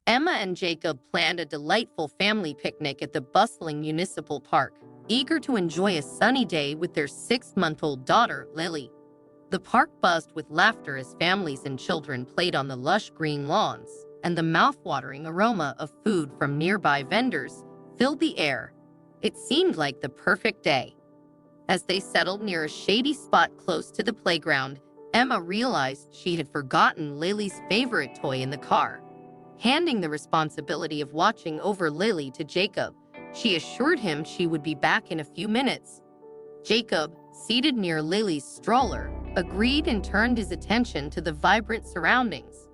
Emma and Jacob planned a delightful family picnic at the bustling municipal park, eager to enjoy a sunny day with their 6-month-old daughter, Lily. The park buzzed with laughter as families and children played on the lush green lawns, and the mouth-watering aroma of food from nearby vendors filled the air. It seemed like the perfect day. As they settled near a shady spot close to the playground, Emma realized she had forgotten Lily's favorite toy in the car. Handing the responsibility of watching over Lily to Jacob, she assured him she would be back in a few minutes. Jacob, seated near Lily's stroller, agreed and turned his attention to the vibrant surroundings.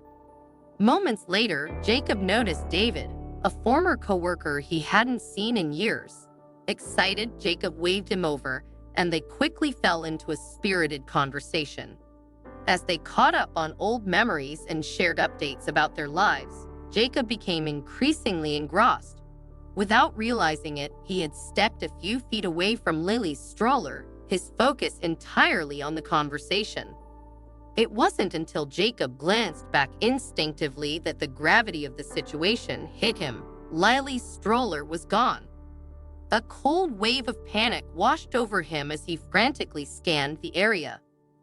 Moments later, Jacob noticed David, a former coworker he hadn't seen in years. Excited, Jacob waved him over, and they quickly fell into a spirited conversation. As they caught up on old memories and shared updates about their lives, Jacob became increasingly engrossed. Without realizing it, he had stepped a few feet away from Lily's stroller, his focus entirely on the conversation. It wasn't until Jacob glanced back instinctively that the gravity of the situation hit him. Lily's stroller was gone. A cold wave of panic washed over him as he frantically scanned the area.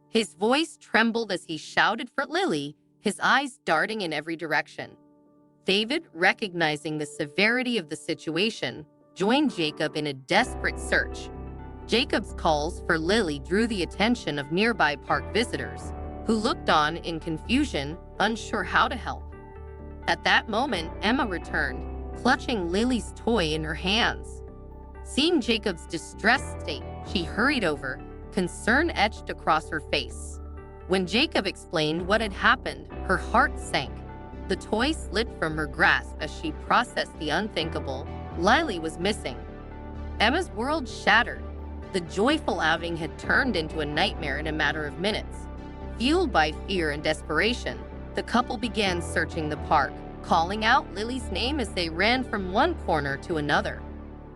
His voice trembled as he shouted for Lily, his eyes darting in every direction. David, recognizing the severity of the situation, joined Jacob in a desperate search. Jacob's calls for Lily drew the attention of nearby park visitors, who looked on in confusion, unsure how to help. At that moment, Emma returned, clutching Lily's toy in her hands. Seeing Jacob's distressed state, she hurried over, concern etched across her face. When Jacob explained what had happened, her heart sank. The toy slid from her grasp as she processed the unthinkable. Lily was missing. Emma's world shattered. The joyful outing had turned into a nightmare in a matter of minutes. Fueled by fear and desperation, the couple began searching the park, calling out Lily's name as they ran from one corner to another.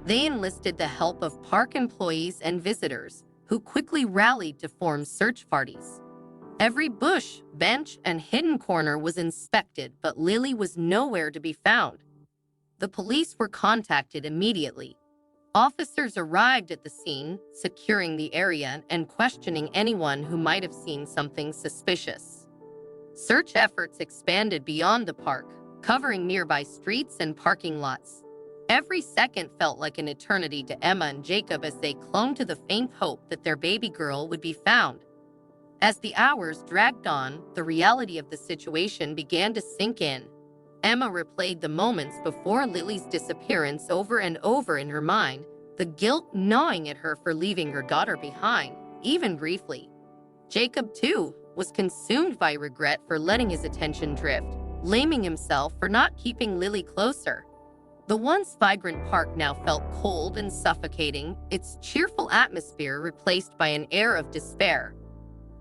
They enlisted the help of park employees and visitors, who quickly rallied to form search parties. Every bush, bench, and hidden corner was inspected, but Lily was nowhere to be found. The police were contacted immediately. Officers arrived at the scene, securing the area and questioning anyone who might have seen something suspicious. Search efforts expanded beyond the park, covering nearby streets and parking lots. Every second felt like an eternity to Emma and Jacob as they clung to the faint hope that their baby girl would be found. As the hours dragged on, the reality of the situation began to sink in. Emma replayed the moments before Lily's disappearance over and over in her mind, the guilt gnawing at her for leaving her daughter behind, even briefly. Jacob, too, was consumed by regret for letting his attention drift, blaming himself for not keeping Lily closer. The once vibrant park now felt cold and suffocating, its cheerful atmosphere replaced by an air of despair.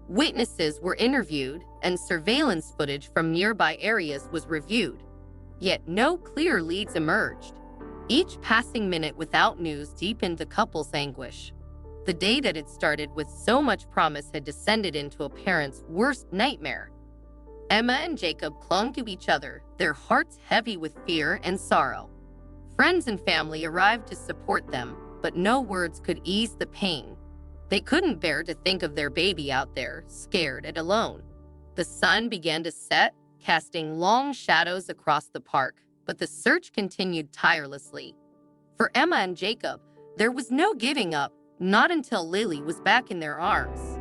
Witnesses were interviewed, and surveillance footage from nearby areas was reviewed. Yet no clear leads emerged. Each passing minute without news deepened the couple's anguish. The day that had started with so much promise had descended into a parent's worst nightmare. Emma and Jacob clung to each other, their hearts heavy with fear and sorrow. Friends and family arrived to support them, but no words could ease the pain. They couldn't bear to think of their baby out there, scared and alone. The sun began to set, casting long shadows across the park, but the search continued tirelessly. For Emma and Jacob, there was no giving up, not until Lily was back in their arms.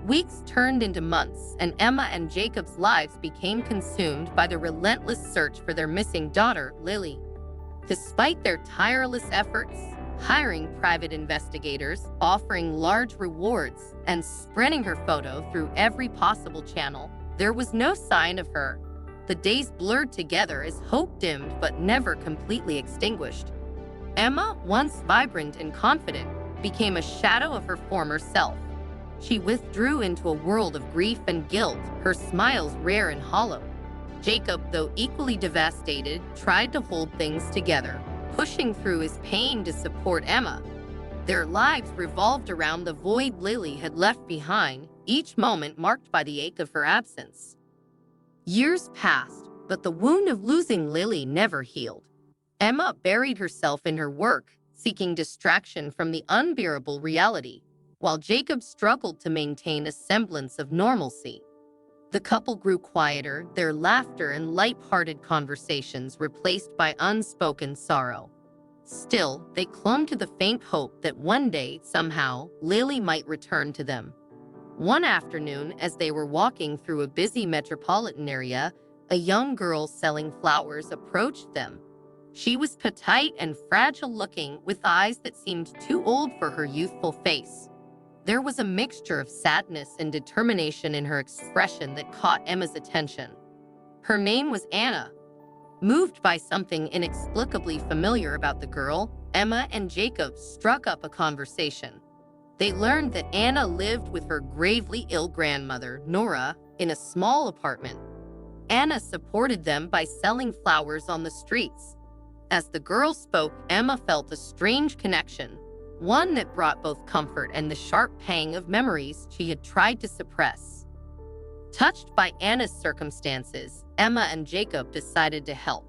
Weeks turned into months, and Emma and Jacob's lives became consumed by the relentless search for their missing daughter, Lily. Despite their tireless efforts, hiring private investigators, offering large rewards, and spreading her photo through every possible channel, there was no sign of her. The days blurred together as hope dimmed but never completely extinguished. Emma, once vibrant and confident, became a shadow of her former self. She withdrew into a world of grief and guilt, her smiles rare and hollow. Jacob, though equally devastated, tried to hold things together, pushing through his pain to support Emma. Their lives revolved around the void Lily had left behind, each moment marked by the ache of her absence. Years passed, But the wound of losing Lily never healed. Emma buried herself in her work, seeking distraction from the unbearable reality, while Jacob struggled to maintain a semblance of normalcy. The couple grew quieter, their laughter and light-hearted conversations replaced by unspoken sorrow. Still, they clung to the faint hope that one day, somehow, Lily might return to them. One afternoon, as they were walking through a busy metropolitan area, a young girl selling flowers approached them. She was petite and fragile-looking, with eyes that seemed too old for her youthful face. There was a mixture of sadness and determination in her expression that caught Emma's attention. Her name was Anna. Moved by something inexplicably familiar about the girl, Emma and Jacob struck up a conversation. They learned that Anna lived with her gravely ill grandmother, Nora, in a small apartment. Anna supported them by selling flowers on the streets. As the girl spoke, Emma felt a strange connection, one that brought both comfort and the sharp pang of memories she had tried to suppress. Touched by Anna's circumstances, Emma and Jacob decided to help.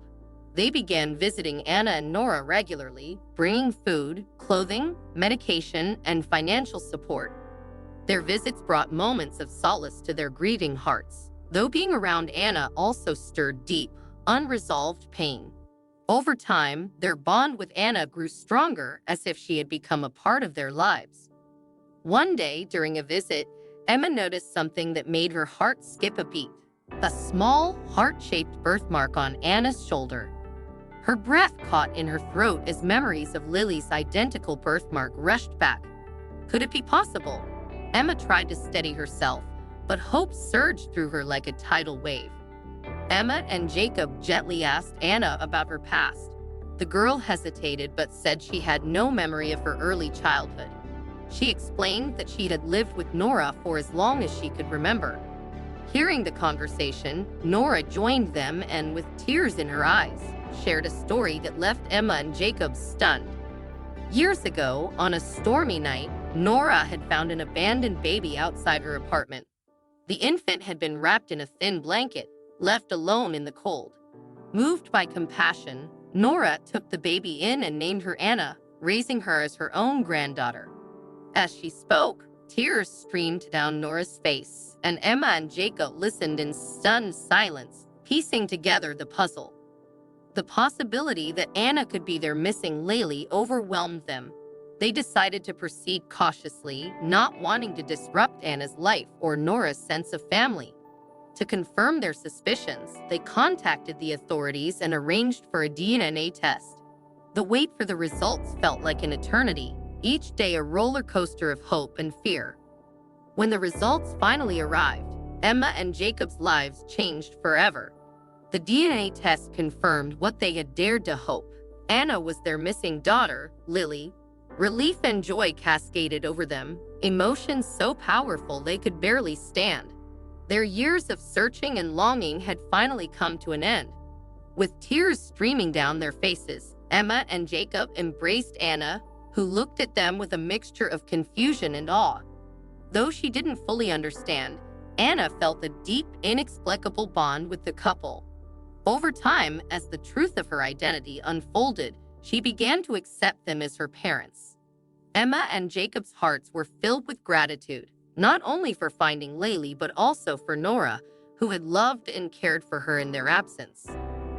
They began visiting Anna and Nora regularly, bringing food, clothing, medication, and financial support. Their visits brought moments of solace to their grieving hearts, though being around Anna also stirred deep, unresolved pain. Over time, their bond with Anna grew stronger, as if she had become a part of their lives. One day, during a visit, Emma noticed something that made her heart skip a beat: a small, heart-shaped birthmark on Anna's shoulder. Her breath caught in her throat as memories of Lily's identical birthmark rushed back. Could it be possible? Emma tried to steady herself, but hope surged through her like a tidal wave. Emma and Jacob gently asked Anna about her past. The girl hesitated but said she had no memory of her early childhood. She explained that she had lived with Nora for as long as she could remember. Hearing the conversation, Nora joined them and, with tears in her eyes, shared a story that left Emma and Jacob stunned. Years ago, on a stormy night, Nora had found an abandoned baby outside her apartment. The infant had been wrapped in a thin blanket, left alone in the cold. Moved by compassion, Nora took the baby in and named her Anna, raising her as her own granddaughter. As she spoke, tears streamed down Nora's face, and Emma and Jacob listened in stunned silence, piecing together the puzzle. The possibility that Anna could be their missing Lily overwhelmed them. They decided to proceed cautiously, not wanting to disrupt Anna's life or Nora's sense of family. To confirm their suspicions, they contacted the authorities and arranged for a DNA test. The wait for the results felt like an eternity, each day a roller coaster of hope and fear. When the results finally arrived, Emma and Jacob's lives changed forever. The DNA test confirmed what they had dared to hope. Anna was their missing daughter, Lily. Relief and joy cascaded over them, emotions so powerful they could barely stand. Their years of searching and longing had finally come to an end. With tears streaming down their faces, Emma and Jacob embraced Anna, who looked at them with a mixture of confusion and awe. Though she didn't fully understand, Anna felt a deep, inexplicable bond with the couple. Over time, as the truth of her identity unfolded, she began to accept them as her parents. Emma and Jacob's hearts were filled with gratitude, not only for finding Lily, but also for Nora, who had loved and cared for her in their absence.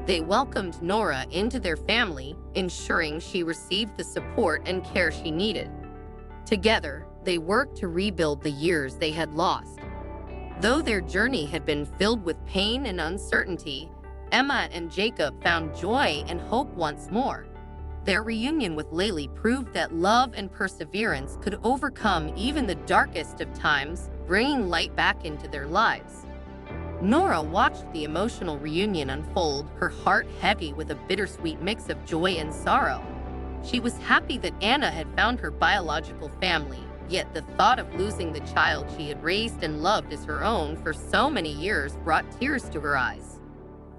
They welcomed Nora into their family, ensuring she received the support and care she needed. Together, they worked to rebuild the years they had lost. Though their journey had been filled with pain and uncertainty, Emma and Jacob found joy and hope once more. Their reunion with Lily proved that love and perseverance could overcome even the darkest of times, bringing light back into their lives. Nora watched the emotional reunion unfold, her heart heavy with a bittersweet mix of joy and sorrow. She was happy that Anna had found her biological family, yet the thought of losing the child she had raised and loved as her own for so many years brought tears to her eyes.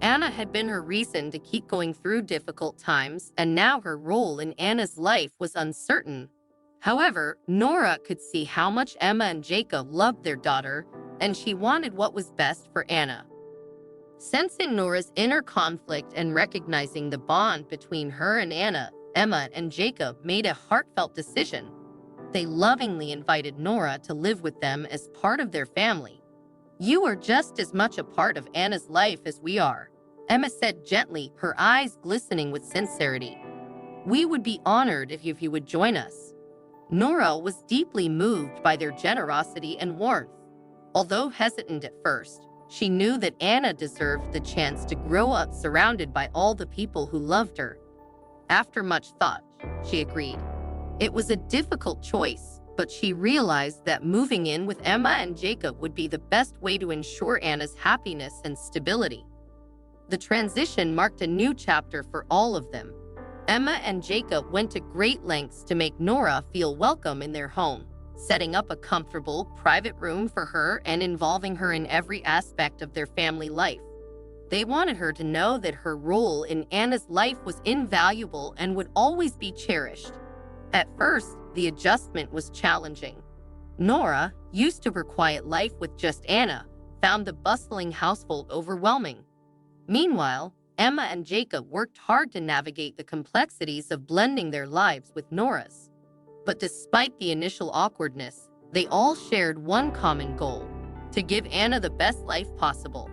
Anna had been her reason to keep going through difficult times, and now her role in Anna's life was uncertain. However, Nora could see how much Emma and Jacob loved their daughter, and she wanted what was best for Anna. Sensing Nora's inner conflict and recognizing the bond between her and Anna, Emma and Jacob made a heartfelt decision. They lovingly invited Nora to live with them as part of their family. "You are just as much a part of Anna's life as we are," Emma said gently, her eyes glistening with sincerity. "We would be honored if you would join us." Nora was deeply moved by their generosity and warmth. Although hesitant at first, she knew that Anna deserved the chance to grow up surrounded by all the people who loved her. After much thought, she agreed. It was a difficult choice, but she realized that moving in with Emma and Jacob would be the best way to ensure Anna's happiness and stability. The transition marked a new chapter for all of them. Emma and Jacob went to great lengths to make Nora feel welcome in their home, setting up a comfortable, private room for her and involving her in every aspect of their family life. They wanted her to know that her role in Anna's life was invaluable and would always be cherished. At first, the adjustment was challenging. Nora, used to her quiet life with just Anna, found the bustling household overwhelming. Meanwhile, Emma and Jacob worked hard to navigate the complexities of blending their lives with Nora's. But despite the initial awkwardness, they all shared one common goal: to give Anna the best life possible.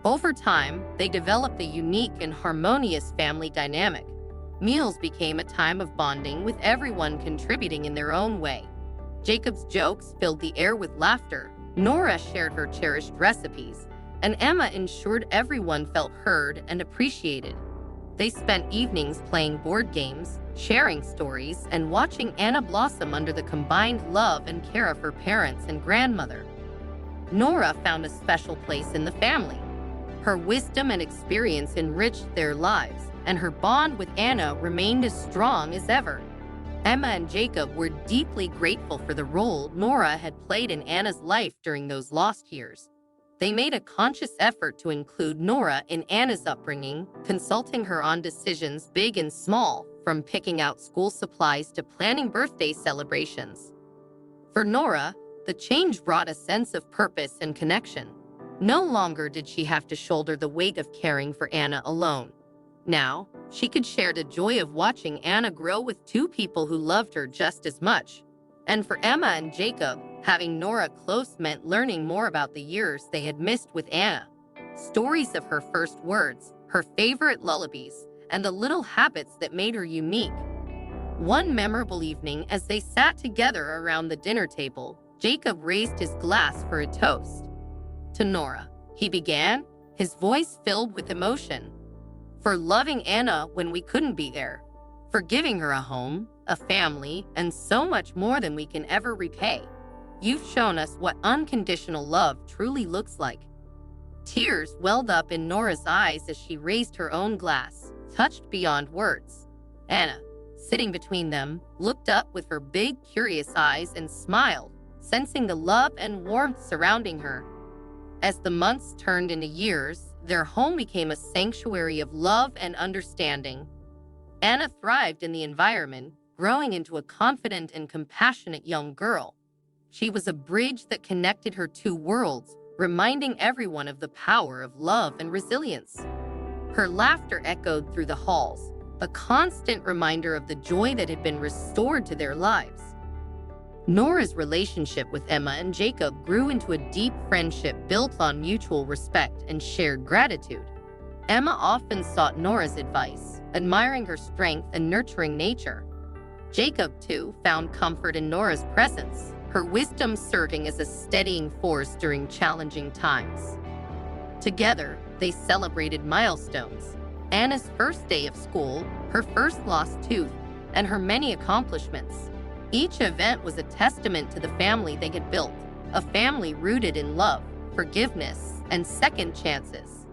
Over time, they developed a unique and harmonious family dynamic. Meals became a time of bonding, with everyone contributing in their own way. Jacob's jokes filled the air with laughter, Nora shared her cherished recipes, and Emma ensured everyone felt heard and appreciated. They spent evenings playing board games, sharing stories, and watching Anna blossom under the combined love and care of her parents and grandmother. Nora found a special place in the family. Her wisdom and experience enriched their lives, and her bond with Anna remained as strong as ever. Emma and Jacob were deeply grateful for the role Nora had played in Anna's life during those lost years. They made a conscious effort to include Nora in Anna's upbringing, consulting her on decisions big and small, from picking out school supplies to planning birthday celebrations. For Nora, the change brought a sense of purpose and connection. No longer did she have to shoulder the weight of caring for Anna alone. Now, she could share the joy of watching Anna grow with two people who loved her just as much. And for Emma and Jacob, having Nora close meant learning more about the years they had missed with Anna. Stories of her first words, her favorite lullabies, and the little habits that made her unique. One memorable evening, as they sat together around the dinner table, Jacob raised his glass for a toast. To Nora, he began, his voice filled with emotion. "For loving Anna when we couldn't be there. For giving her a home, a family, and so much more than we can ever repay. You've shown us what unconditional love truly looks like." Tears welled up in Nora's eyes as she raised her own glass, touched beyond words. Anna, sitting between them, looked up with her big, curious eyes and smiled, sensing the love and warmth surrounding her. As the months turned into years, their home became a sanctuary of love and understanding. Anna thrived in the environment, growing into a confident and compassionate young girl. She was a bridge that connected her two worlds, reminding everyone of the power of love and resilience. Her laughter echoed through the halls, a constant reminder of the joy that had been restored to their lives. Nora's relationship with Emma and Jacob grew into a deep friendship built on mutual respect and shared gratitude. Emma often sought Nora's advice, admiring her strength and nurturing nature. Jacob, too, found comfort in Nora's presence, her wisdom serving as a steadying force during challenging times. Together, they celebrated milestones: Anna's first day of school, her first lost tooth, and her many accomplishments. Each event was a testament to the family they had built, a family rooted in love, forgiveness, and second chances.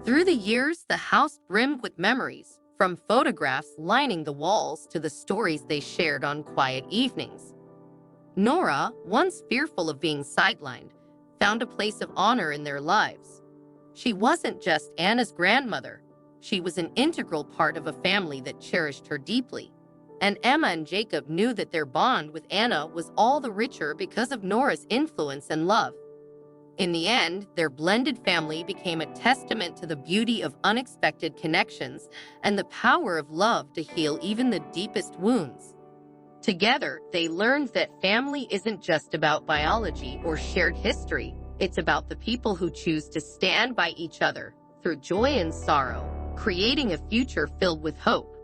Through the years, the house brimmed with memories, from photographs lining the walls to the stories they shared on quiet evenings. Nora, once fearful of being sidelined, found a place of honor in their lives. She wasn't just Anna's grandmother. She was an integral part of a family that cherished her deeply. And Emma and Jacob knew that their bond with Anna was all the richer because of Nora's influence and love. In the end, their blended family became a testament to the beauty of unexpected connections and the power of love to heal even the deepest wounds. Together, they learned that family isn't just about biology or shared history. It's about the people who choose to stand by each other through joy and sorrow, creating a future filled with hope.